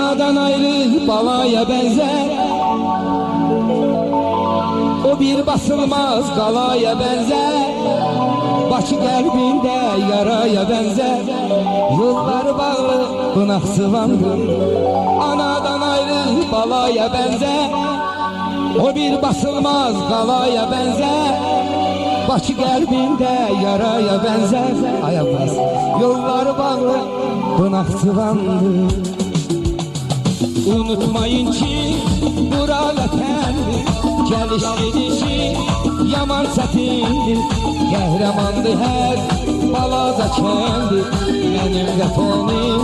Anadan ayrı balaya benzer, o bir basılmaz galaya benzer. Başı kalbinde yaraya benzer, yollar bağlı bınak sıvandır. Anadan ayrı balaya benzer, o bir basılmaz galaya benzer. Başı kalbinde yaraya benzer. Ayaklar yollar bağlı bınak sıvandır. Unutmayın ki bura vətəndir, geliş gedişi yaman çətindir. Qəhrəmandır hər balaca kəndi, mənim vətənim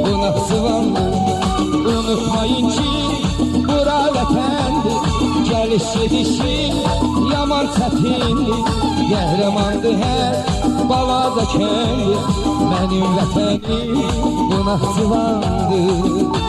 bınak sıvandır. Unutmayın ki bura vətəndir, geliş gedişi yaman çətindir. Qəhrəmandır hər balaca kəndi, mənim vətənim bınak sıvandır.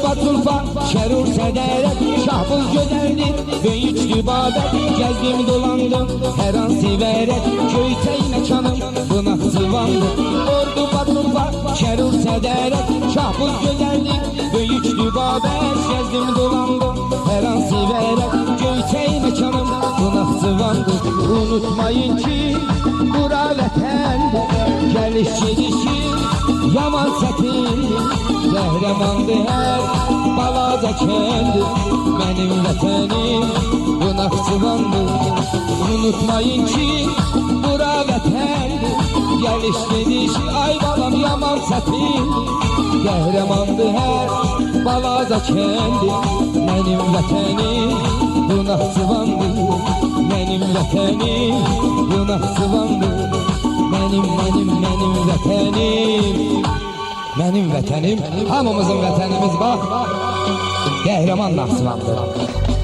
Batulfa, şerur sədərət, şahbız gözəldir, böyüktü babət. Gəzdim dolandım, hər an sivərət, köytəy məkanım, bınak sıvandır. Ordu Batulfa, şerur sədərət, şahbız gözəldir, böyüktü babət. Gəzdim dolandım, hər an sivərət, köytəy məkanım, bınak sıvandır. Unutmayın ki, bura vətəndir, gəliş gedişi yaman çətindir. Qəhrəmandır hər balaca kəndi, mənim vətənim bınak sıvandır. Unutmayın ki bura vətəndir, gəliş gedişi ay balam yaman çətindir. Qəhrəmandır hər balaca kəndi, mənim vətənim bınak sıvandır. Mənim vətənim bınak sıvandır. Mənim vətənim, mənim vətənim, hamımızın vətənimiz bax, Qəhrəman Naxçıvandır.